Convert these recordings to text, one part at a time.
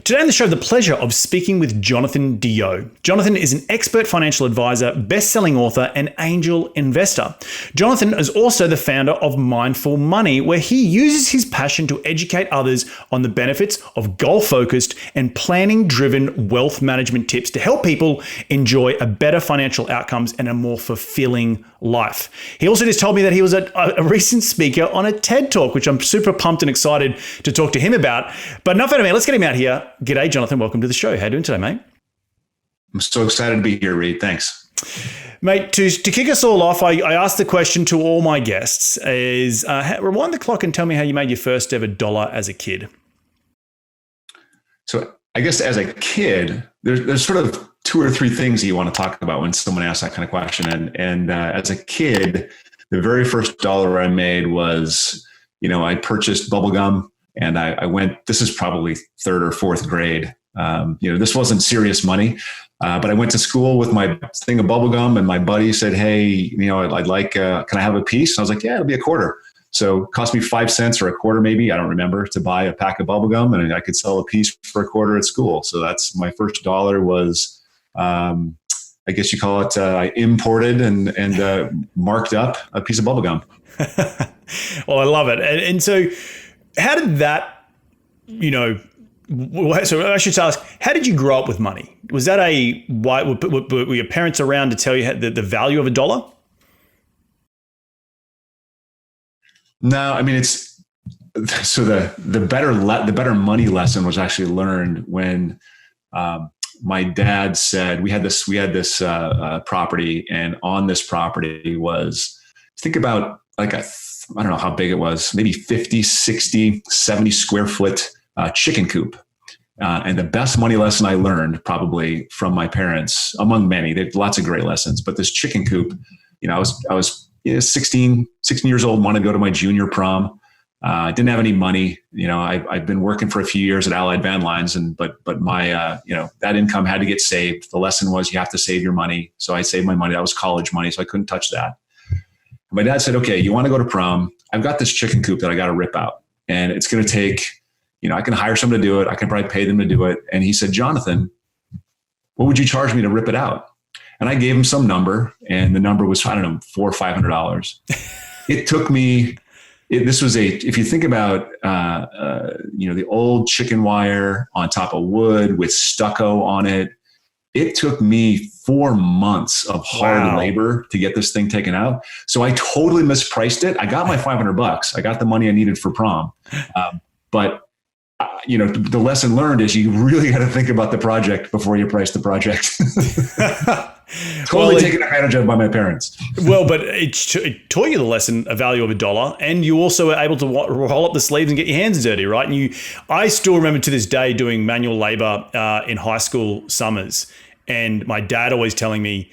Today on the show, I have the pleasure of speaking with Jonathan DeYoe. Jonathan is an expert financial advisor, best-selling author, and angel investor. Jonathan is also the founder of Mindful Money, where he uses his passion to educate others on the benefits of goal-focused and planning-driven wealth management tips to help people enjoy a better financial outcomes and a more fulfilling life. He also just told me that he was a recent speaker on a TED Talk, which I'm super pumped and excited to talk to him about. But enough out of me, let's get him out here. G'day, Jonathan. Welcome to the show. How are you doing today, mate? I'm so excited to be here, Reed. Thanks. Mate, to kick us all off, I asked the question to all my guests is, rewind the clock and tell me how you made your first ever dollar as a kid. So I guess as a kid, there's sort of two or three things that you want to talk about when someone asks that kind of question. And as a kid, the very first dollar I made was, I purchased bubble gum. And I went, this is probably third or fourth grade. This wasn't serious money, but I went to school with my thing of bubble gum and my buddy said, hey, I'd like, can I have a piece? And I was like, yeah, it'll be a quarter. So it cost me 5 cents or a quarter, maybe, I don't remember, to buy a pack of bubble gum, and I could sell a piece for a quarter at school. So that's my first dollar was, I guess you call it, I imported and marked up a piece of bubble gum. Well, I love it. And so, how did that, so I should ask, how did you grow up with money? Was that were your parents around to tell you the value of a dollar? No, I mean, it's, so the better money lesson was actually learned when my dad said, we had this property, and on this property was, think about like I don't know how big it was, maybe 50, 60, 70 square foot chicken coop. And the best money lesson I learned probably from my parents, among many, they had lots of great lessons, but this chicken coop, I was 16 years old, wanted to go to my junior prom. Didn't have any money. I've been working for a few years at Allied Van Lines, but my, that income had to get saved. The lesson was you have to save your money. So I saved my money. That was college money. So I couldn't touch that. My dad said, okay, you want to go to prom? I've got this chicken coop that I got to rip out, and it's going to take, I can hire someone to do it. I can probably pay them to do it. And he said, Jonathan, what would you charge me to rip it out? And I gave him some number, and the number was, I don't know, $400 or $500. It took me, if you think about, the old chicken wire on top of wood with stucco on it, it took me 4 months of hard labor to get this thing taken out. So I totally mispriced it. I got my $500. I got the money I needed for prom. But the lesson learned is you really got to think about the project before you price the project. Totally taken advantage of by my parents. Well, but it taught you the lesson, a value of a dollar, and you also were able to roll up the sleeves and get your hands dirty, right? And I still remember to this day doing manual labor in high school summers, and my dad always telling me,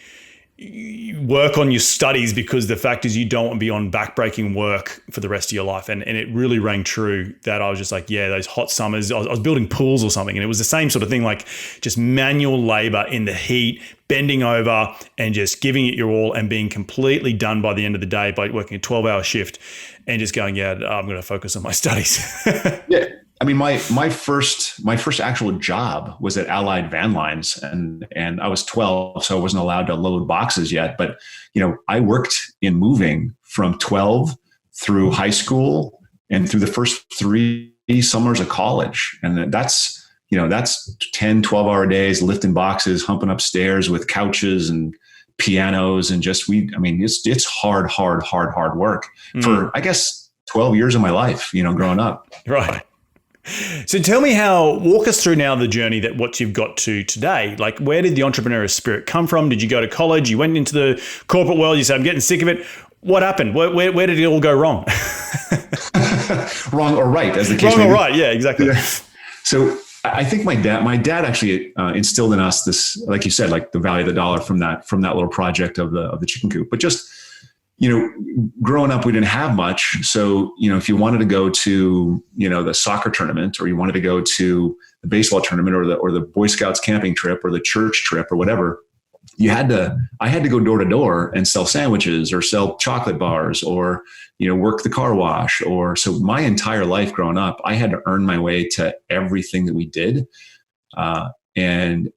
work on your studies, because the fact is you don't want to be on backbreaking work for the rest of your life. And it really rang true that I was just like, yeah, those hot summers, I was building pools or something. And it was the same sort of thing, like just manual labor in the heat, bending over and just giving it your all and being completely done by the end of the day by working a 12-hour shift and just going, yeah, I'm going to focus on my studies. Yeah. I mean, my first actual job was at Allied Van Lines, and I was 12, so I wasn't allowed to load boxes yet. But I worked in moving from 12 through high school and through the first 3 summers of college, and that's 10, 12-hour days lifting boxes, humping up stairs with couches and pianos, and it's hard work for, I guess, 12 years of my life, growing up. Right. So tell me walk us through now the journey that what you've got to today. Like, where did the entrepreneurial spirit come from? Did you go to college? You went into the corporate world. You said, I'm getting sick of it. What happened? Where did it all go wrong? Wrong or right, as the case may be. Wrong or right, yeah, exactly. Yeah. So I think my dad actually instilled in us this, like you said, like the value of the dollar from that little project of the chicken coop. But just, growing up, we didn't have much. So, if you wanted to go to, the soccer tournament, or you wanted to go to the baseball tournament, or the Boy Scouts camping trip, or the church trip, or whatever, I had to go door to door and sell sandwiches or sell chocolate bars or, work the car wash. So my entire life growing up, I had to earn my way to everything that we did. That means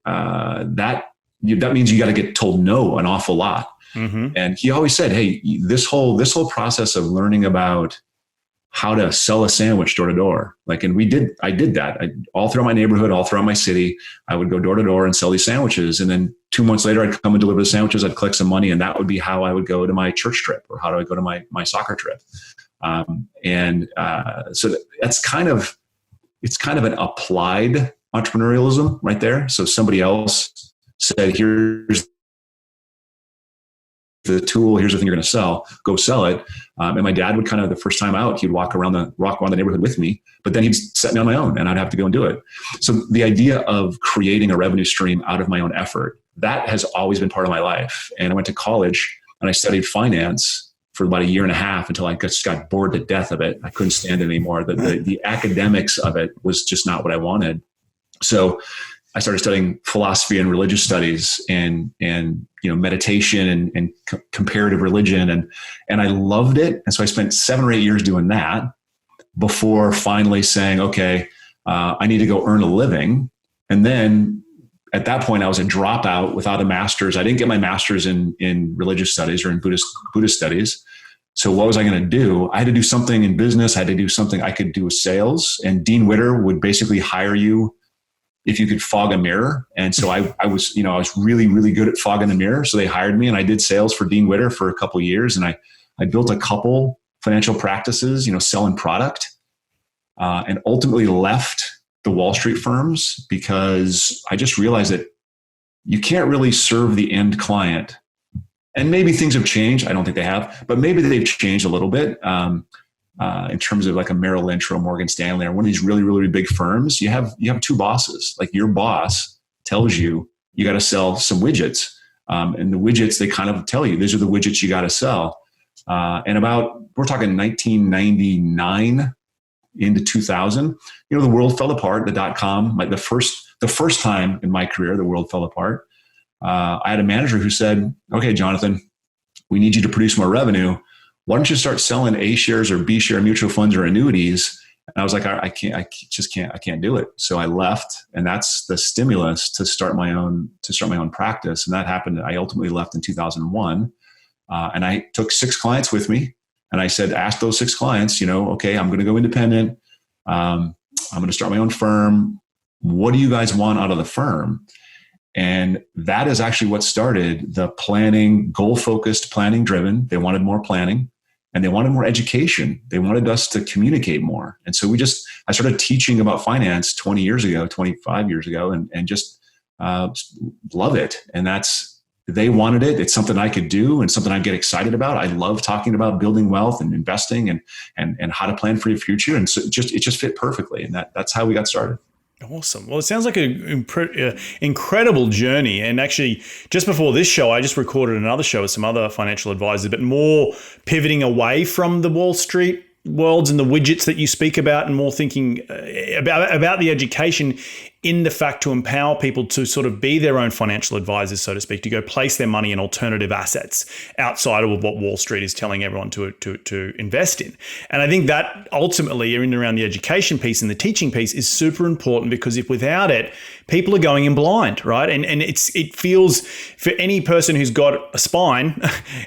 you got to get told no an awful lot. Mm-hmm. And he always said, hey, this whole process of learning about how to sell a sandwich door to door. I did that all throughout my neighborhood, all throughout my city. I would go door to door and sell these sandwiches. And then 2 months later, I'd come and deliver the sandwiches. I'd collect some money. And that would be how I would go to my church trip or how do I go to my soccer trip. So that's it's kind of an applied entrepreneurialism right there. So somebody else said, here's the tool, here's the thing you're going to sell, go sell it. And my dad would kind of, the first time out, he'd walk around the neighborhood with me, but then he'd set me on my own and I'd have to go and do it. So the idea of creating a revenue stream out of my own effort, that has always been part of my life. And I went to college and I studied finance for about a year and a half until I just got bored to death of it. I couldn't stand it anymore. The academics of it was just not what I wanted. So I started studying philosophy and religious studies and meditation and comparative religion. And I loved it. And so I spent 7 or 8 years doing that before finally saying, okay, I need to go earn a living. And then at that point, I was a dropout without a master's. I didn't get my master's in religious studies or in Buddhist studies. So what was I going to do? I had to do something in business. I had to do something I could do with sales. And Dean Witter would basically hire you if you could fog a mirror. And so I was really, really good at fogging the mirror. So they hired me and I did sales for Dean Witter for a couple of years. And I built a couple financial practices, selling product, and ultimately left the Wall Street firms because I just realized that you can't really serve the end client. And maybe things have changed. I don't think they have, but maybe they've changed a little bit. In terms of like a Merrill Lynch or a Morgan Stanley or one of these really, really big firms, you have 2 bosses. Like your boss tells you got to sell some widgets. And the widgets, they kind of tell you, these are the widgets you got to sell. And we're talking 1999 into 2000, the world fell apart, the .com, like the first time in my career, the world fell apart. I had a manager who said, okay, Jonathan, we need you to produce more revenue. Why don't you start selling A shares or B share mutual funds or annuities? And I was like, I can't do it. So I left, and that's the stimulus to start my own practice. And that happened. I ultimately left in 2001. And I took 6 clients with me and I said, ask those 6 clients, okay, I'm going to go independent. I'm going to start my own firm. What do you guys want out of the firm? And that is actually what started the planning, goal-focused, planning-driven. They wanted more planning. And they wanted more education. They wanted us to communicate more. And so I started teaching about finance 25 years ago, and just love it. And they wanted it. It's something I could do and something I get excited about. I love talking about building wealth and investing and how to plan for your future. And so it just fit perfectly. And that's how we got started. Awesome. Well, it sounds like an incredible journey. And actually, just before this show, I just recorded another show with some other financial advisors, but more pivoting away from the Wall Street worlds and the widgets that you speak about, and more thinking about the education in the fact to empower people to sort of be their own financial advisors, so to speak, to go place their money in alternative assets outside of what Wall Street is telling everyone to invest in. And I think that ultimately, in and around the education piece and the teaching piece, is super important, because if without it, people are going in blind, right? And it feels, for any person who's got a spine,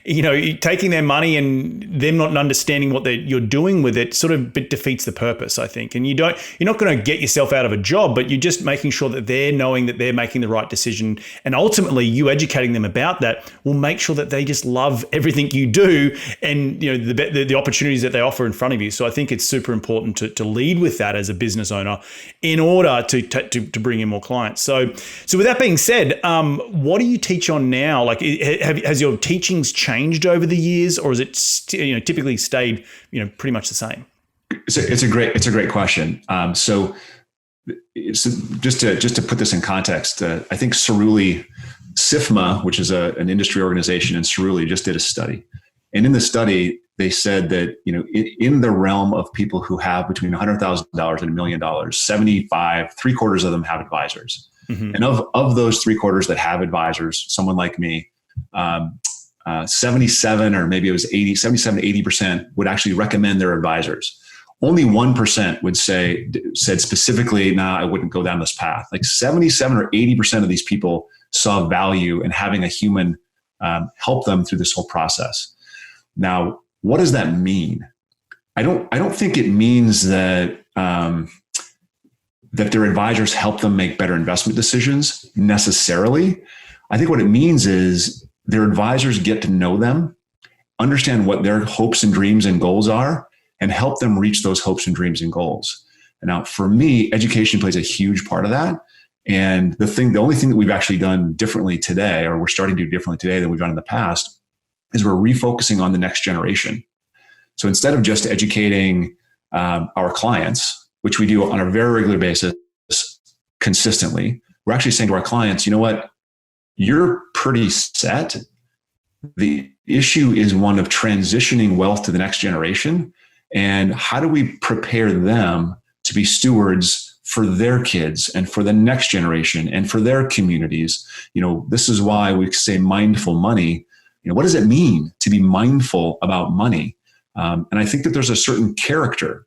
taking their money and them not understanding what you're doing with it sort of defeats the purpose, I think. And you're not going to get yourself out of a job, but you're just making sure that they're knowing that they're making the right decision. And ultimately, you educating them about that will make sure that they just love everything you do and the opportunities that they offer in front of you. So I think it's super important to lead with that as a business owner in order to bring in more clients. So with that being said, what do you teach on now? Like, has your teachings changed over the years, or has it typically stayed pretty much the same? It's a great question. So just to put this in context, I think SIFMA, which is an industry organization in Cerulli, just did a study. And in the study, they said that, in the realm of people who have between $100,000 and $1 million, 75, 3/4 of them have advisors. Mm-hmm. And of those 3/4 that have advisors, someone like me, 77 or maybe it was 77 to 80% would actually recommend their advisors. Only 1% said specifically, nah, I wouldn't go down this path. Like 77 or 80% of these people saw value in having a human help them through this whole process. Now, what does that mean? I don't think it means that that their advisors help them make better investment decisions necessarily. I think what it means is their advisors get to know them, understand what their hopes and dreams and goals are, and help them reach those hopes and dreams and goals. And now, for me, education plays a huge part of that. And the only thing that we've actually done differently today, or we're starting to do differently today than we've done in the past, is we're refocusing on the next generation. So instead of just educating our clients, which we do on a very regular basis consistently, we're actually saying to our clients, you know what? You're pretty set. The issue is one of transitioning wealth to the next generation. And how do we prepare them to be stewards for their kids and for the next generation and for their communities? This is why we say mindful money. What does it mean to be mindful about money? And I think that there's a certain character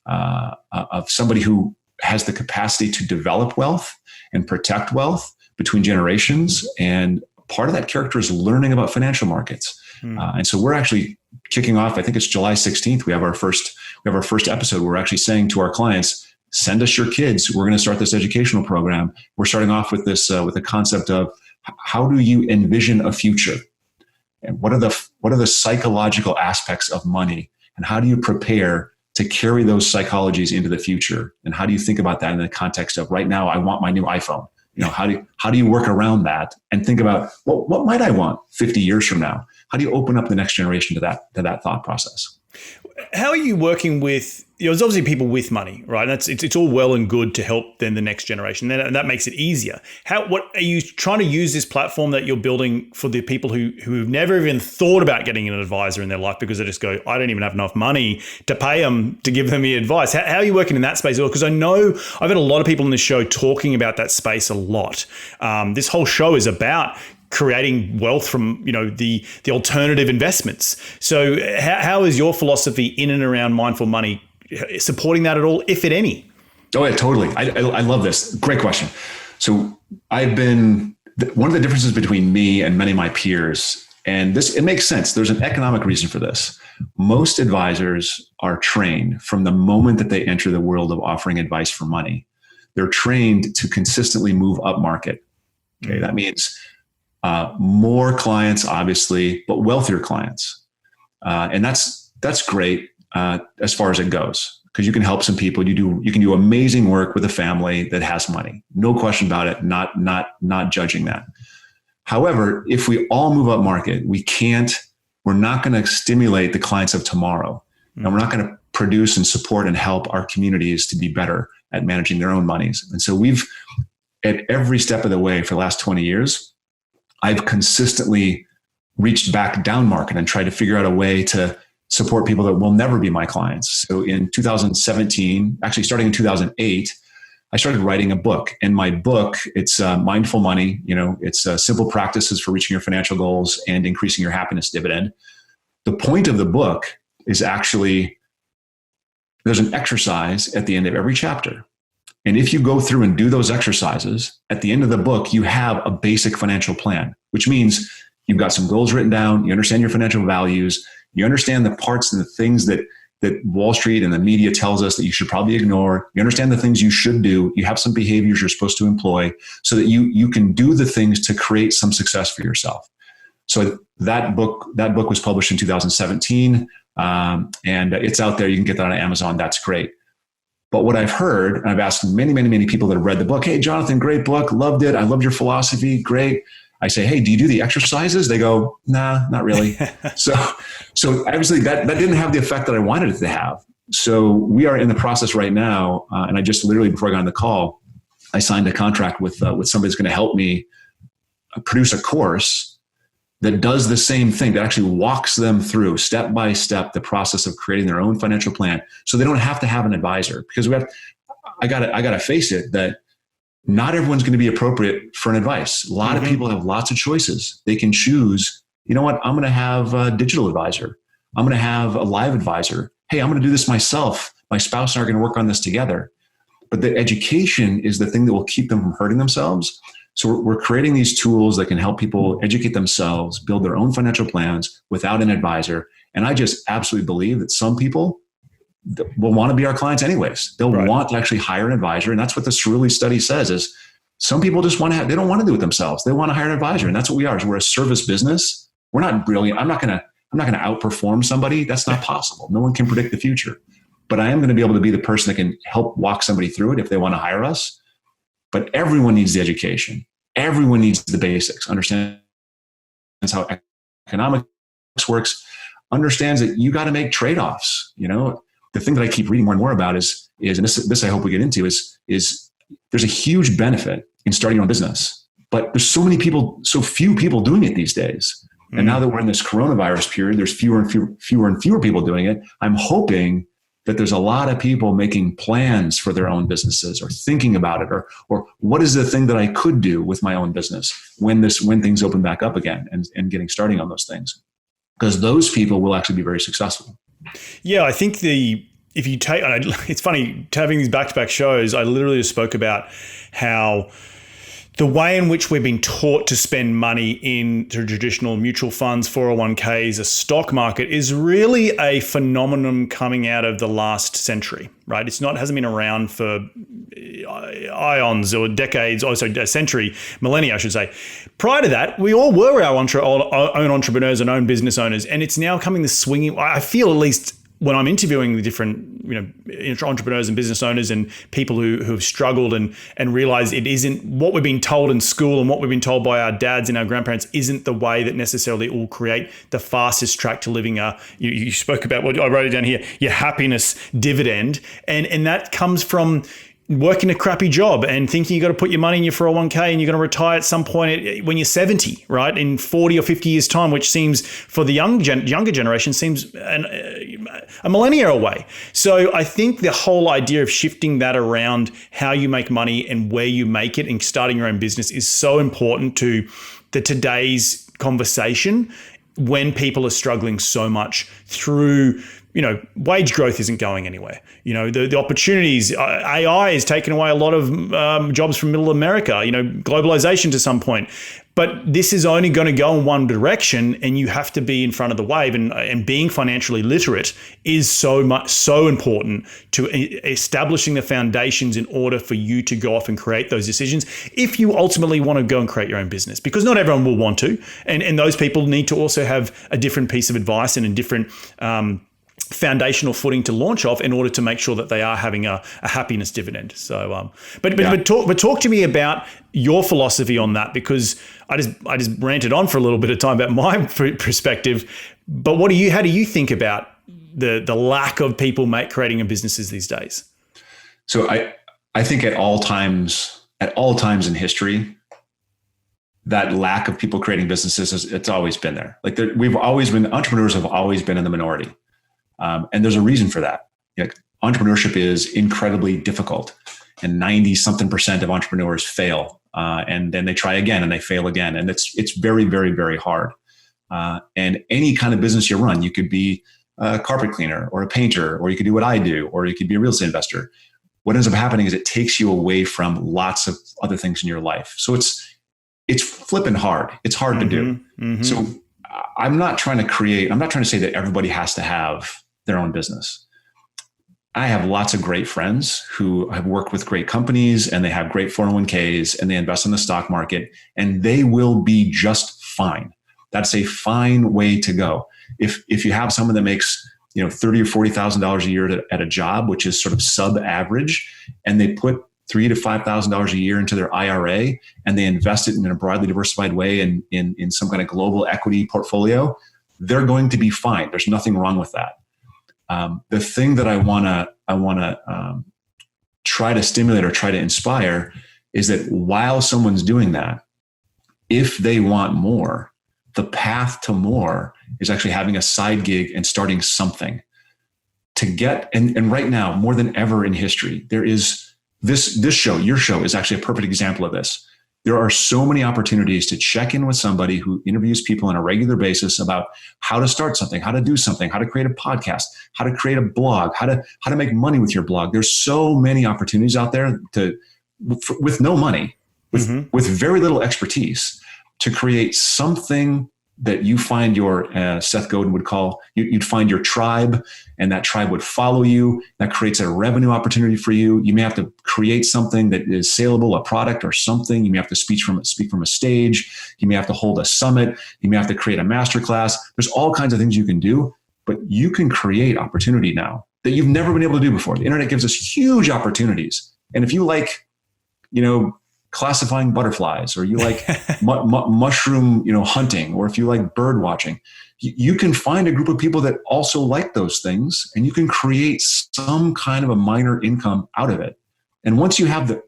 of somebody who has the capacity to develop wealth and protect wealth between generations. And part of that character is learning about financial markets. And so we're actually kicking off, I think it's July 16th. We have our first episode. We're actually saying to our clients, send us your kids. We're going to start this educational program. We're starting off with this, with the concept of how do you envision a future? And what are the psychological aspects of money? And how do you prepare to carry those psychologies into the future? And how do you think about that in the context of right now, I want my new iPhone? How do you work around that and think about, well, what might I want 50 years from now? How do you open up the next generation to that thought process? How are you working with, there's obviously people with money, right? And it's all well and good to help then the next generation, and that makes it easier. What are you trying to use this platform that you're building for the people who've never even thought about getting an advisor in their life because they just go, I don't even have enough money to pay them to give them the advice. How are you working in that space? Because I know I've had a lot of people in this show talking about that space a lot. This whole show is about creating wealth from the alternative investments. So how is your philosophy in and around mindful money supporting that at all, if at any? Oh yeah, totally. I love this. Great question. So one of the differences between me and many of my peers, and it makes sense. There's an economic reason for this. Most advisors are trained from the moment that they enter the world of offering advice for money. They're trained to consistently move up market. Okay, that means more clients, obviously, but wealthier clients. And that's great as far as it goes, because you can help some people. You can do amazing work with a family that has money. No question about it. Not judging that. However, if we all move up market, we're not going to stimulate the clients of tomorrow. And we're not going to produce and support and help our communities to be better at managing their own monies. And so we've, at every step of the way for the last 20 years, I've consistently reached back down market and tried to figure out a way to support people that will never be my clients. So in 2017, actually starting in 2008, I started writing a book. And my book, it's Mindful Money. It's simple practices for reaching your financial goals and increasing your happiness dividend. The point of the book is actually, there's an exercise at the end of every chapter. And if you go through and do those exercises, at the end of the book, you have a basic financial plan, which means you've got some goals written down, you understand your financial values, you understand the parts and the things that Wall Street and the media tells us that you should probably ignore, you understand the things you should do, you have some behaviors you're supposed to employ so that you can do the things to create some success for yourself. So that book was published in 2017, and it's out there. You can get that on Amazon. That's great. But what I've heard, and I've asked many, many, many people that have read the book, hey, Jonathan, great book. Loved it. I loved your philosophy. Great. I say, hey, do you do the exercises? They go, nah, not really. So obviously that didn't have the effect that I wanted it to have. So we are in the process right now. And I just literally, before I got on the call, I signed a contract with somebody that's going to help me produce a course that does the same thing, that actually walks them through step by step the process of creating their own financial plan, so they don't have to have an advisor. Because I got to face it, that not everyone's going to be appropriate for an advice. A lot of people have lots of choices. They can choose, you know what, I'm going to have a digital advisor. I'm going to have a live advisor. Hey, I'm going to do this myself. My spouse and I are going to work on this together. But the education is the thing that will keep them from hurting themselves. So we're creating these tools that can help people educate themselves, build their own financial plans without an advisor. And I just absolutely believe that some people will want to be our clients anyways. They'll want to actually hire an advisor. And that's what the Cerulli study says is some people just want to they don't want to do it themselves. They want to hire an advisor. And that's what we are. We're a service business. We're not brilliant. I'm not going to outperform somebody. That's not possible. No one can predict the future. But I am going to be able to be the person that can help walk somebody through it if they want to hire us. But everyone needs the education. Everyone needs the basics. Understands how economics works. Understands that you got to make trade-offs. You know, the thing that I keep reading more and more about is and this I hope we get into is there's a huge benefit in starting your own business, but there's so few people doing it these days. And now that we're in this coronavirus period, there's fewer and fewer people doing it. I'm hoping that there's a lot of people making plans for their own businesses or thinking about it, or what is the thing that I could do with my own business when things open back up again and getting starting on those things, because those people will actually be very successful. Yeah, I think if you take, it's funny having these back-to-back shows, I literally spoke about how the way in which we've been taught to spend money in traditional mutual funds, 401ks, a stock market is really a phenomenon coming out of the last century, right? Hasn't been around for eons or decades, a century, millennia, I should say. Prior to that, we all were our own entrepreneurs and own business owners, and it's now coming this swinging, I feel at least, when I'm interviewing the different, entrepreneurs and business owners and people who have struggled and realize it isn't what we've been told in school and what we've been told by our dads and our grandparents isn't the way that necessarily will create the fastest track to living. You spoke about what I wrote it down here, your happiness dividend. And that comes from working a crappy job and thinking you got to put your money in your 401k and you're going to retire at some point when you're 70, right? In 40 or 50 years time, which seems for the younger generation seems a millennia away. So I think the whole idea of shifting that around how you make money and where you make it and starting your own business is so important to today's conversation when people are struggling so much through wage growth isn't going anywhere. The opportunities, AI has taken away a lot of jobs from middle America, globalization to some point. But this is only going to go in one direction, and you have to be in front of the wave. And being financially literate is so important to establishing the foundations in order for you to go off and create those decisions. If you ultimately want to go and create your own business, because not everyone will want to, and those people need to also have a different piece of advice and a different foundational footing to launch off in order to make sure that they are having a happiness dividend. So, but talk to me about your philosophy on that, because I just ranted on for a little bit of time about my perspective. But how do you think about the lack of people creating businesses these days? So I think at all times in history, that lack of people creating businesses it's always been there. Like entrepreneurs have always been in the minority. And there's a reason for that. Entrepreneurship is incredibly difficult, and 90-something% of entrepreneurs fail. And then they try again and they fail again. And it's very, very, very hard. And any kind of business you run, you could be a carpet cleaner or a painter, or you could do what I do, or you could be a real estate investor. What ends up happening is it takes you away from lots of other things in your life. So it's flipping hard. It's hard to do. Mm-hmm. So I'm not trying to say that everybody has to have their own business. I have lots of great friends who have worked with great companies, and they have great 401ks, and they invest in the stock market, and they will be just fine. That's a fine way to go. If you have someone that makes $30,000 or $40,000 a year at a job, which is sort of sub-average, and they put $3,000 to $5,000 a year into their IRA, and they invest it in a broadly diversified way in some kind of global equity portfolio, they're going to be fine. There's nothing wrong with that. The thing that I want to try to stimulate or try to inspire is that while someone's doing that, if they want more, the path to more is actually having a side gig and starting something to get. And right now, more than ever in history, there is this show, your show, is actually a perfect example of this. There are so many opportunities to check in with somebody who interviews people on a regular basis about how to start something, how to do something, how to create a podcast, how to create a blog, how to make money with your blog. There's so many opportunities out there with no money, with very little expertise, to create something that you find your, Seth Godin would call, you'd find your tribe, and that tribe would follow you. That creates a revenue opportunity for you. You may have to create something that is saleable, a product or something. You may have to speak from a stage. You may have to hold a summit. You may have to create a masterclass. There's all kinds of things you can do, but you can create opportunity now that you've never been able to do before. The internet gives us huge opportunities. And if you like, classifying butterflies, or you like mushroom, hunting, or if you like bird watching, you can find a group of people that also like those things, and you can create some kind of a minor income out of it. And once you have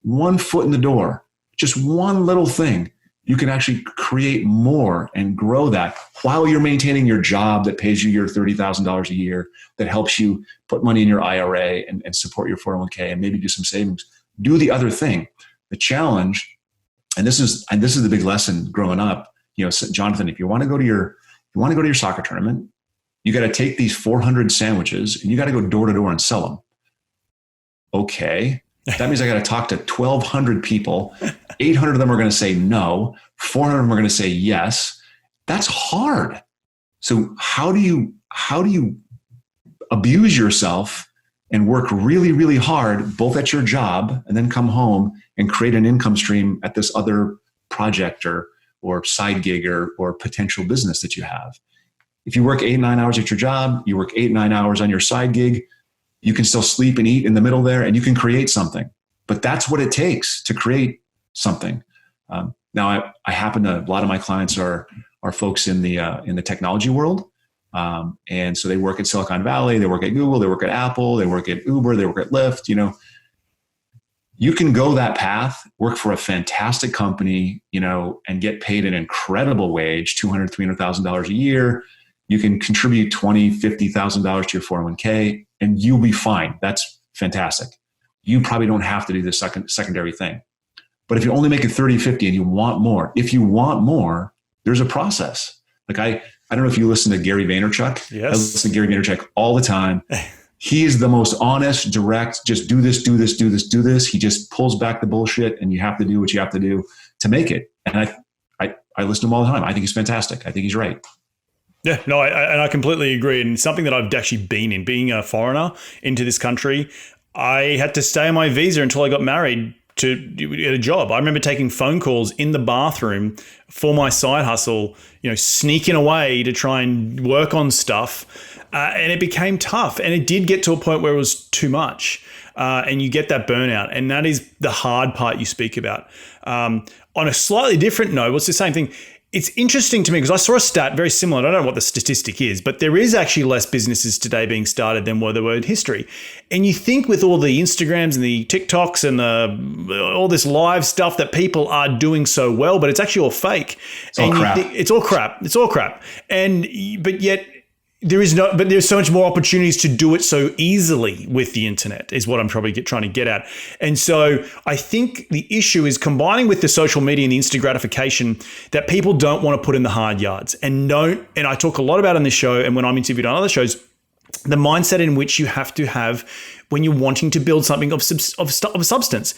one foot in the door, just one little thing, you can actually create more and grow that while you're maintaining your job that pays you your $30,000 a year, that helps you put money in your IRA and support your 401k and maybe do some savings. Do the other thing. The challenge, and this is the big lesson growing up, Jonathan, if you want to go to your soccer tournament, you got to take these 400 sandwiches and you got to go door to door and sell them. Okay. That means I got to talk to 1,200 people. 800 of them are going to say no. 400 of them are going to say yes. That's hard. So how do you abuse yourself and work really, really hard, both at your job and then come home and create an income stream at this other project or side gig or potential business that you have? If you work 8-9 hours at your job, you work 8-9 hours on your side gig, you can still sleep and eat in the middle there, and you can create something. But that's what it takes to create something. Now, a lot of my clients are folks in the technology world. And so they work at Silicon Valley, they work at Google, they work at Apple, they work at Uber, they work at Lyft. You can go that path, work for a fantastic company, and get paid an incredible wage, $200,000, $300,000 a year. You can contribute $20,000, $50,000 to your 401k, and you'll be fine. That's fantastic. You probably don't have to do the secondary thing. But if you only make it 30, 50 and you want more, there's a process. Like I don't know if you listen to Gary Vaynerchuk. Yes. I listen to Gary Vaynerchuk all the time. He is the most honest, direct, just do this, do this, do this, do this. He just pulls back the bullshit, and you have to do what you have to do to make it. And I listen to him all the time. I think he's fantastic. I think he's right. Yeah, no, I completely agree. And something that I've actually being a foreigner into this country, I had to stay on my visa until I got married to get a job. I remember taking phone calls in the bathroom for my side hustle, sneaking away to try and work on stuff. And it became tough. And it did get to a point where it was too much. And you get that burnout. And that is the hard part you speak about. On a slightly different note, it's the same thing. It's interesting to me because I saw a stat very similar. I don't know what the statistic is, but there is actually less businesses today being started than there were in history. And you think with all the Instagrams and the TikToks and all this live stuff that people are doing so well, but it's actually all fake. It's all crap. It's all crap. It's all crap. But yet there's so much more opportunities to do it so easily with the internet is what I'm probably trying to get at. And so I think the issue is combining with the social media and the instant gratification that people don't want to put in the hard yards and I talk a lot about on this show and when I'm interviewed on other shows, the mindset in which you have to have when you're wanting to build something of substance.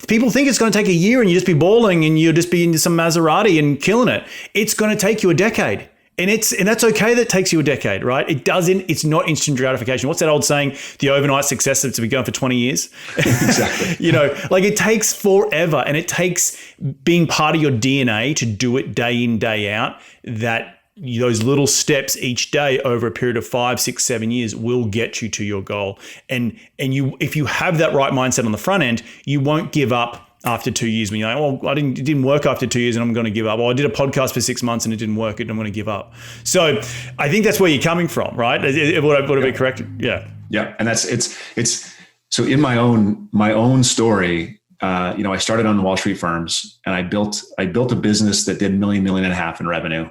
People think it's going to take a year and you just be balling and you'll just be into some Maserati and killing it. It's going to take you a decade. And that's okay that it takes you a decade, right? It's not instant gratification. What's that old saying? The overnight success that's been going for 20 years. Exactly. It takes forever, and it takes being part of your DNA to do it day in, day out, that those little steps each day over a period of 5, 6, 7 years will get you to your goal. And if you have that right mindset on the front end, you won't give up after 2 years when you're like, it didn't work after 2 years and I'm going to give up. Or I did a podcast for 6 months and it didn't work and I'm going to give up. So I think that's where you're coming from, right? Would I be correct? Yeah. Yeah. And it's so in my own story, I started on Wall Street firms and I built a business that did $1.5 million in revenue,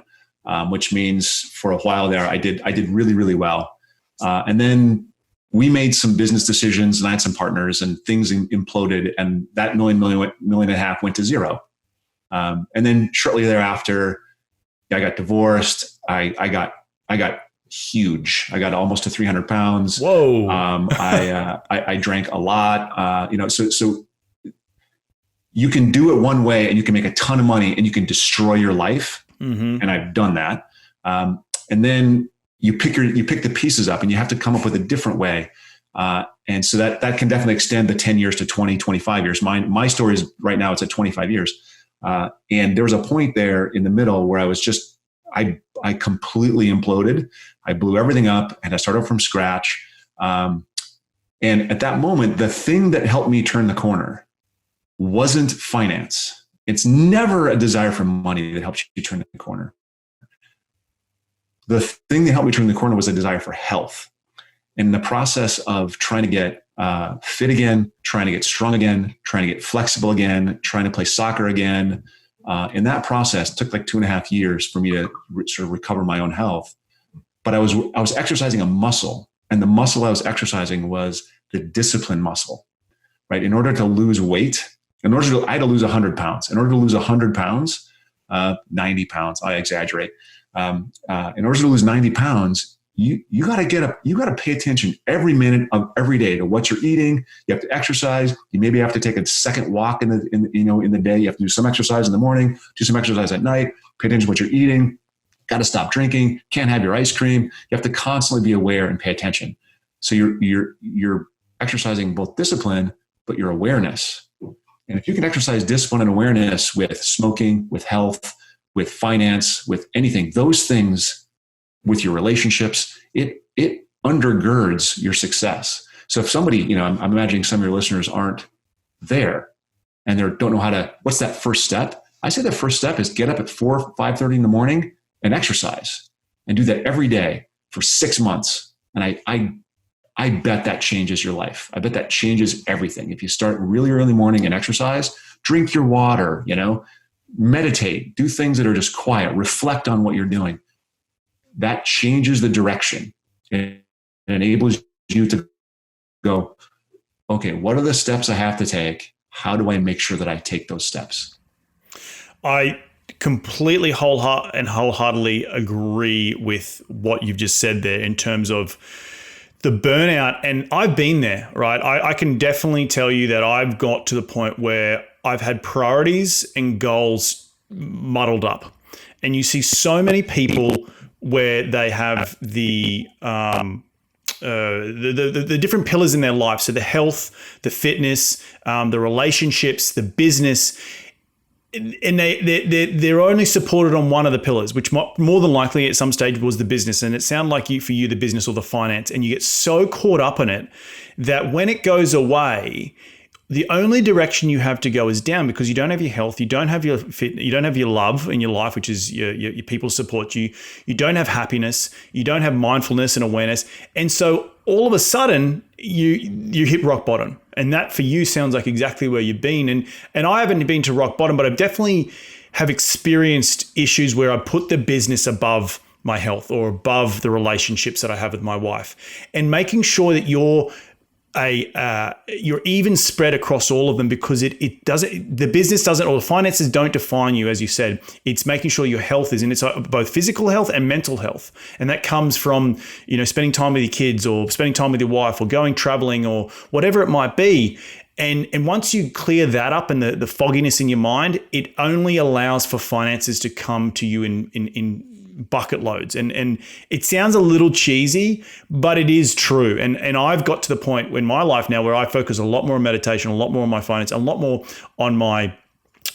which means for a while there, I did really, really well. And then we made some business decisions, and I had some partners, and things imploded, and that million and a half went to zero. And then shortly thereafter, I got divorced. I got huge. I got almost to 300 pounds. Whoa. I drank a lot. So you can do it one way, and you can make a ton of money, and you can destroy your life. Mm-hmm. And I've done that. And then you pick the pieces up, and you have to come up with a different way. And so that can definitely extend the 10 years to 20, 25 years. My story is right now, it's at 25 years. And there was a point there in the middle where I was just, I completely imploded. I blew everything up, and I started from scratch. And at that moment, the thing that helped me turn the corner wasn't finance. It's never a desire for money that helps you turn the corner. The thing that helped me turn the corner was a desire for health. In the process of trying to get fit again, trying to get strong again, trying to get flexible again, trying to play soccer again. In that process, it took like 2.5 years for me to sort of recover my own health. But I was exercising a muscle, and the muscle I was exercising was the discipline muscle, right? In order to lose weight, I had to lose 100 pounds. In order to lose 100 pounds, 90 pounds, I exaggerate. In order to lose 90 pounds, you got to get up. You got to pay attention every minute of every day to what you're eating. You have to exercise. You maybe have to take a second walk in the day. You have to do some exercise in the morning, do some exercise at night. Pay attention to what you're eating. Got to stop drinking. Can't have your ice cream. You have to constantly be aware and pay attention. So you're exercising both discipline, but your awareness. And if you can exercise discipline and awareness with smoking, with health, with finance, with anything, those things, with your relationships, it undergirds your success. So if somebody, I'm imagining some of your listeners aren't there and they don't know what's that first step? I say the first step is get up at 5:30 in the morning and exercise, and do that every day for 6 months. And I bet that changes your life. I bet that changes everything. If you start really early morning and exercise, drink your water, meditate, do things that are just quiet, reflect on what you're doing. That changes the direction. It enables you to go, okay, what are the steps I have to take? How do I make sure that I take those steps? I completely wholeheartedly agree with what you've just said there in terms of the burnout. And I've been there, right? I can definitely tell you that I've got to the point where I've had priorities and goals muddled up. And you see so many people where they have the different pillars in their life. So the health, the fitness, the relationships, the business, and they're only supported on one of the pillars, which more than likely at some stage was the business. And it sounded like for you, the business or the finance, and you get so caught up in it that when it goes away, the only direction you have to go is down, because you don't have your health, you don't have your fit, you don't have your love in your life, which is your people support you. You don't have happiness, you don't have mindfulness and awareness. And so all of a sudden you hit rock bottom. And that for you sounds like exactly where you've been. And I haven't been to rock bottom, but I've definitely have experienced issues where I put the business above my health or above the relationships that I have with my wife, and making sure that you're even spread across all of them, because the business doesn't, or the finances don't define you, as you said. It's making sure your health is in. It's both physical health and mental health. And that comes from, spending time with your kids, or spending time with your wife, or going traveling, or whatever it might be. And once you clear that up and the fogginess in your mind, it only allows for finances to come to you in bucket loads. And it sounds a little cheesy, but it is true. And I've got to the point in my life now where I focus a lot more on meditation, a lot more on my finance, a lot more on my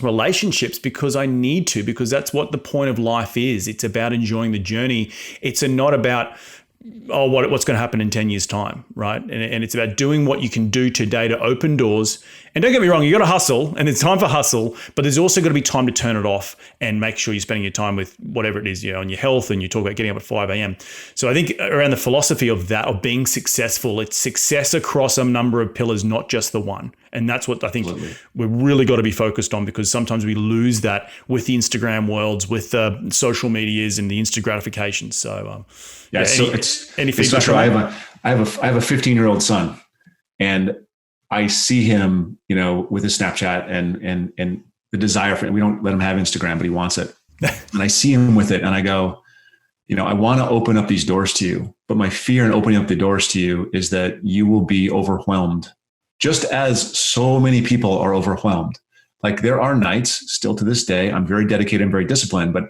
relationships, because I need to, because that's what the point of life is. It's about enjoying the journey. It's not about what's going to happen in 10 years time, right? And it's about doing what you can do today to open doors. And don't get me wrong, you got to hustle, and it's time for hustle, but there's also got to be time to turn it off and make sure you're spending your time with whatever it is, on your health. And you talk about getting up at 5 a.m. So I think around the philosophy of that, of being successful, it's success across a number of pillars, not just the one. And that's what I think we've really got to be focused on, because sometimes we lose that with the Instagram worlds, with the social medias and the instant gratification. So any feedback? So true. I I have a 15-year-old son, and I see him, with his Snapchat and the desire for it. We don't let him have Instagram, but he wants it. And I see him with it and I go, I want to open up these doors to you, but my fear in opening up the doors to you is that you will be overwhelmed, just as so many people are overwhelmed. Like there are nights still to this day, I'm very dedicated and very disciplined, but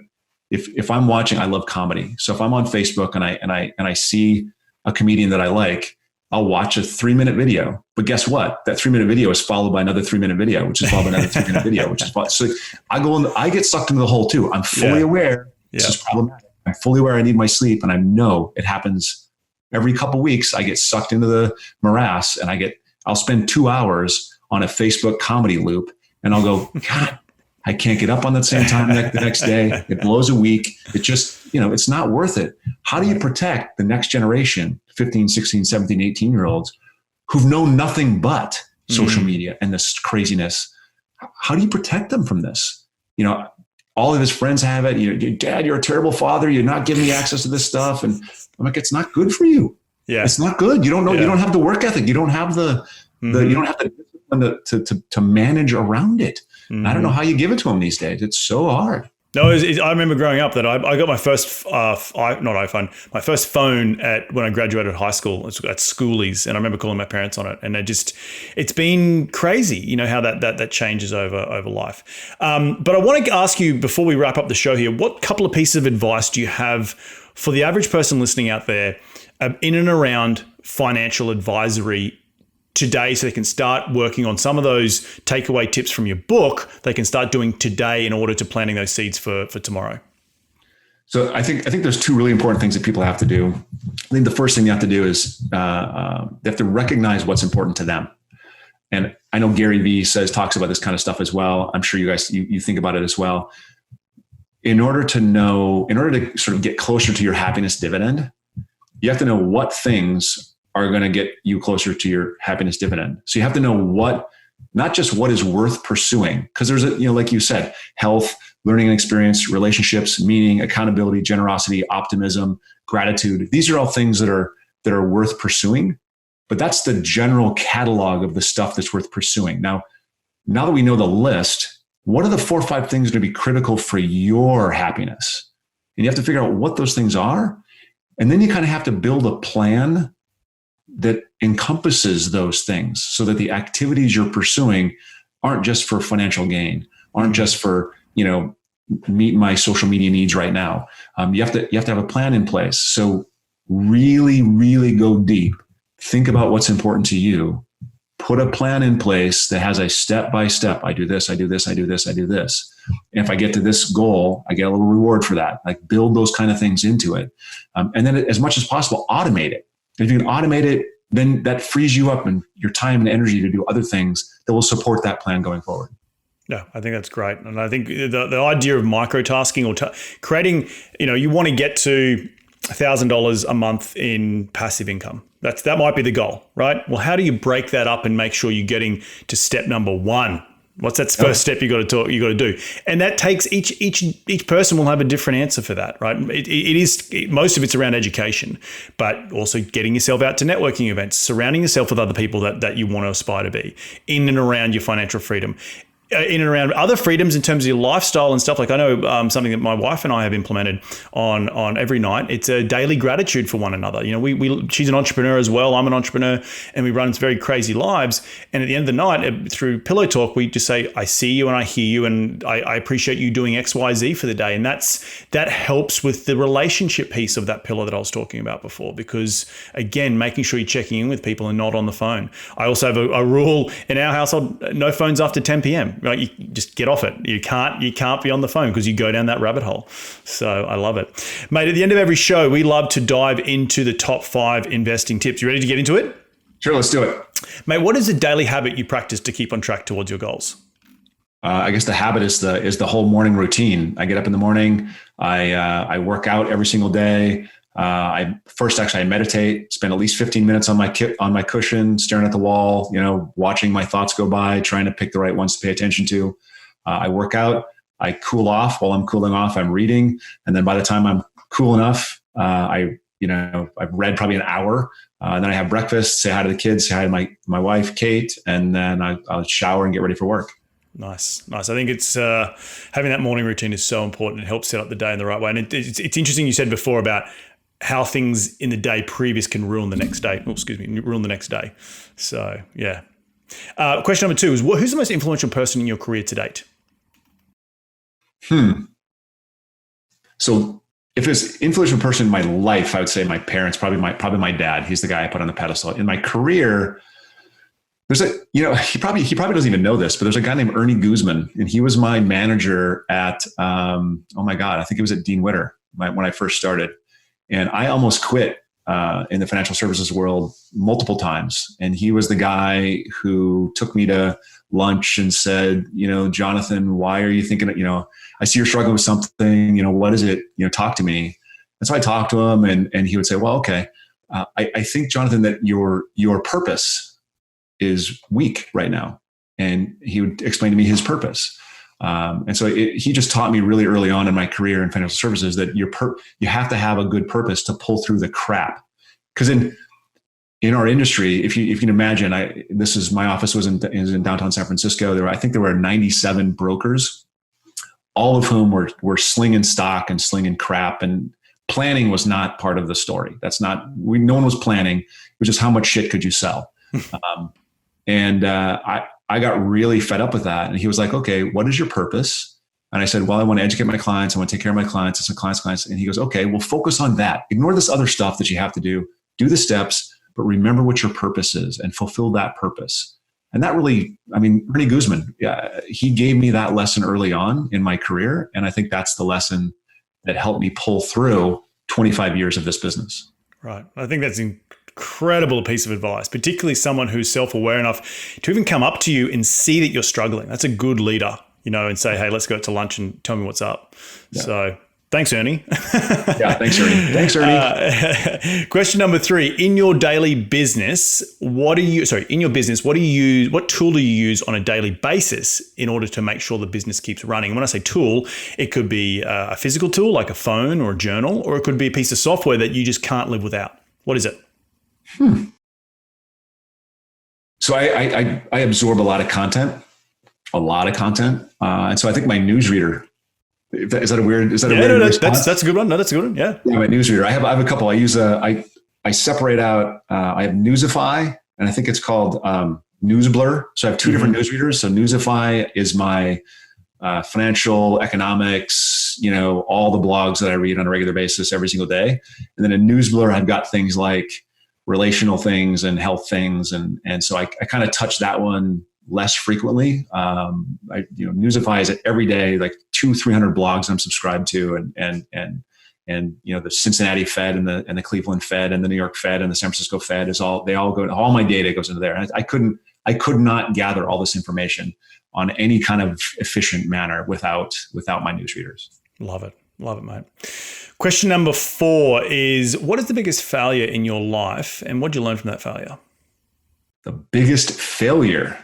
if I'm watching, I love comedy. So if I'm on Facebook and I see a comedian that I like, I'll watch a 3-minute video. But guess what? That 3-minute video is followed by another 3-minute video, which is followed by another 3-minute video, so I get sucked into the hole too. I'm fully aware this is problematic. I'm fully aware I need my sleep, and I know it happens every couple of weeks. I get sucked into the morass, and I'll spend 2 hours on a Facebook comedy loop, and I'll go, God, I can't get up on that same time the next day. It blows a week. It just, it's not worth it. How do you protect the next generation, 15, 16, 17, 18-year-olds who've known nothing but social media and this craziness? How do you protect them from this? All of his friends have it. Dad, you're a terrible father. You're not giving me access to this stuff. And I'm like, it's not good for you. Yeah. It's not good. You don't know. Yeah. You don't have the work ethic. You don't have you don't have the discipline to manage around it. I don't know how you give it to them these days. It's so hard. No, I remember growing up that I got my first my first phone when I graduated high school at Schoolies, and I remember calling my parents on it, and it's been crazy, how that changes over life. But I want to ask you before we wrap up the show here, what couple of pieces of advice do you have for the average person listening out there in and around financial advisory today, so they can start working on some of those takeaway tips from your book they can start doing today in order to planting those seeds for tomorrow? So I think there's two really important things that people have to do. I think the first thing you have to do is they have to recognize what's important to them. And I know Gary Vee talks about this kind of stuff as well. I'm sure you guys, you think about it as well. In order to sort of get closer to your happiness dividend, you have to know what things are going to get you closer to your happiness dividend. So you have to know not just what is worth pursuing, because there's like you said, health, learning and experience, relationships, meaning, accountability, generosity, optimism, gratitude. These are all things that are worth pursuing, but that's the general catalog of the stuff that's worth pursuing. Now that we know the list, what are the 4 or 5 things going to be critical for your happiness? And you have to figure out what those things are. And then you kind of have to build a plan that encompasses those things so that the activities you're pursuing aren't just for financial gain, aren't just for, meet my social media needs right now. You have to have a plan in place. So really, really go deep. Think about what's important to you. Put a plan in place that has a step-by-step. I do this, I do this, I do this, I do this. And if I get to this goal, I get a little reward for that. Like build those kind of things into it. And then as much as possible, automate it. If you can automate it, then that frees you up and your time and energy to do other things that will support that plan going forward. Yeah, I think that's great. And I think the idea of microtasking or creating, you want to get to $1,000 a month in passive income. That might be the goal, right? Well, how do you break that up and make sure you're getting to step number 1? What's that first step you got to do? And that takes each person will have a different answer for that, right? It is most of it's around education, but also getting yourself out to networking events, surrounding yourself with other people that you want to aspire to be, in and around your financial freedom. In and around other freedoms in terms of your lifestyle and stuff. Like I know something that my wife and I have implemented on every night. It's a daily gratitude for one another. She's an entrepreneur as well. I'm an entrepreneur, and we run very crazy lives. And at the end of the night, through Pillow Talk, we just say, I see you and I hear you, and I appreciate you doing X, Y, Z for the day. And that helps with the relationship piece of that pillar that I was talking about before, because again, making sure you're checking in with people and not on the phone. I also have a rule in our household: no phones after 10 p.m. Right, you just get off it. You can't be on the phone because you go down that rabbit hole. So I love it. Mate, at the end of every show, we love to dive into the top 5 investing tips. You ready to get into it? Sure, let's do it. Mate, what is a daily habit you practice to keep on track towards your goals? I guess the habit is the whole morning routine. I get up in the morning. I work out every single day. I meditate, spend at least 15 minutes on my cushion, staring at the wall, watching my thoughts go by, trying to pick the right ones to pay attention to. I work out, I cool off. While I'm cooling off, I'm reading. And then by the time I'm cool enough, I've read probably an hour Then I have breakfast, say hi to the kids, say hi to my wife, Kate, and then I'll shower and get ready for work. Nice. I think it's having that morning routine is so important. It helps set up the day in the right way. And it's interesting you said before about how things in the day previous can ruin the next day. Ruin the next day. So, yeah. Question number 2 is, who's the most influential person in your career to date? So if there's an influential person in my life, I would say my parents, probably my dad. He's the guy I put on the pedestal. In my career, he probably doesn't even know this, but there's a guy named Ernie Guzman, and he was my manager at, I think it was at Dean Witter when I first started. And I almost quit in the financial services world multiple times. And he was the guy who took me to lunch and said, Jonathan, why are you thinking, I see you're struggling with something, what is it? Talk to me. And so I talked to him and he would say, well, okay. I think, Jonathan, that your purpose is weak right now. And he would explain to me his purpose. And so he just taught me really early on in my career in financial services that you have to have a good purpose to pull through the crap. Because in our industry, if you can imagine, my office was in downtown San Francisco. I think there were 97 brokers, all of whom were slinging stock and slinging crap, and planning was not part of the story. No one was planning. It was just how much shit could you sell. I got really fed up with that. And he was like, okay, what is your purpose? And I said, well, I want to educate my clients. I want to take care of my clients. It's clients. And he goes, okay, well, focus on that. Ignore this other stuff that you have to do. Do the steps, but remember what your purpose is and fulfill that purpose. And that really, Ernie Guzman, he gave me that lesson early on in my career. And I think that's the lesson that helped me pull through 25 years of this business. Right. I think that's incredible piece of advice, particularly someone who's self-aware enough to even come up to you and see that you're struggling. That's a good leader, and say, hey, let's go out to lunch and tell me what's up. Yeah. So thanks, Ernie. Yeah, thanks, Ernie. Question number 3, in your daily business, what tool do you use on a daily basis in order to make sure the business keeps running? And when I say tool, it could be a physical tool like a phone or a journal, or it could be a piece of software that you just can't live without. What is it? So I absorb a lot of content. And so I think my newsreader, is that a weird response? That's a good one. No, that's a good one. Yeah. Yeah. My newsreader. I have a couple. I separate out, I have Newsify, and I think it's called NewsBlur. So I have 2 different newsreaders. So Newsify is my financial, economics, all the blogs that I read on a regular basis every single day. And then in NewsBlur, I've got things like relational things and health things. And so I kind of touch that one less frequently. Newsify is every day, like 200-300 blogs I'm subscribed to, and the Cincinnati Fed and the Cleveland Fed and the New York Fed and the San Francisco Fed all my data goes into there. And I could not gather all this information on any kind of efficient manner without my newsreaders. Love it, mate. Question number 4 is, what is the biggest failure in your life, and what did you learn from that failure? The biggest failure.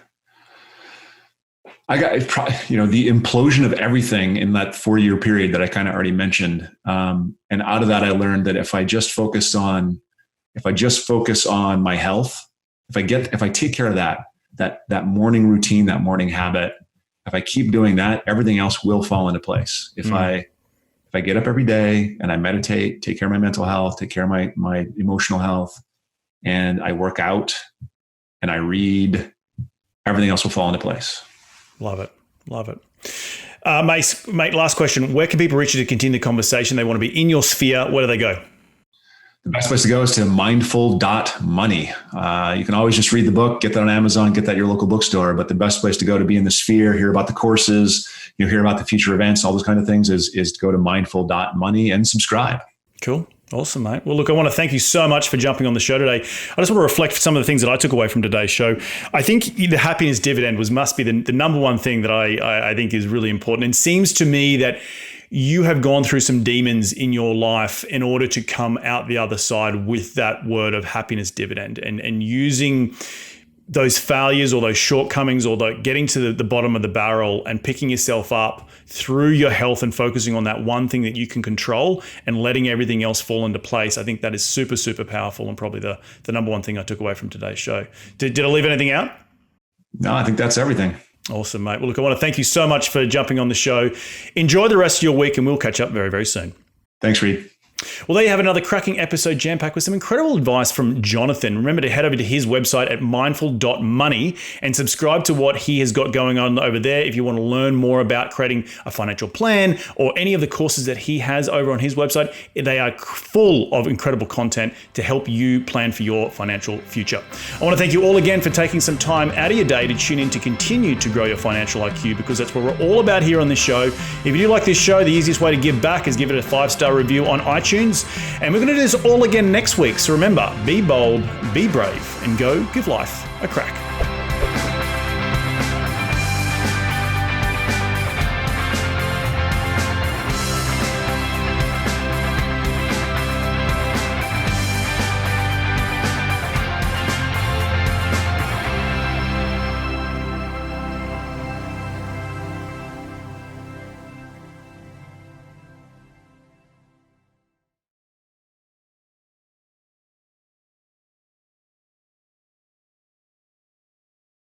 I got, the implosion of everything in that 4-year period that I kind of already mentioned. And out of that, I learned that if I just focus on my health, if I take care of that morning routine, that morning habit, if I keep doing that, everything else will fall into place. If I get up every day and I meditate, take care of my mental health, take care of my emotional health, and I work out and I read, everything else will fall into place. Love it. Mate, last question. Where can people reach you to continue the conversation? They want to be in your sphere. Where do they go? The best place to go is to mindful.money. You can always just read the book, get that on Amazon, get that at your local bookstore. But the best place to go to be in the sphere, hear about the courses, hear about the future events, all those kind of things is to go to mindful.money and subscribe. Cool. Awesome, mate. Well, look, I want to thank you so much for jumping on the show today. I just want to reflect some of the things that I took away from today's show. I think the happiness dividend must be the number one thing that I think is really important. And it seems to me that you have gone through some demons in your life in order to come out the other side with that word of happiness dividend, and using those failures or those shortcomings or getting to the bottom of the barrel and picking yourself up through your health and focusing on that one thing that you can control and letting everything else fall into place. I think that is super, super powerful and probably the number one thing I took away from today's show. Did I leave anything out? No, I think that's everything. Awesome, mate. Well, look, I want to thank you so much for jumping on the show. Enjoy the rest of your week and we'll catch up very, very soon. Thanks, Reed. Well, there you have another cracking episode jam-packed with some incredible advice from Jonathan. Remember to head over to his website at mindful.money and subscribe to what he has got going on over there if you want to learn more about creating a financial plan or any of the courses that he has over on his website. They are full of incredible content to help you plan for your financial future. I want to thank you all again for taking some time out of your day to tune in to continue to grow your financial IQ, because that's what we're all about here on this show. If you do like this show, the easiest way to give back is give it a 5-star review on iTunes. And we're going to do this all again next week. So remember, be bold, be brave, and go give life a crack.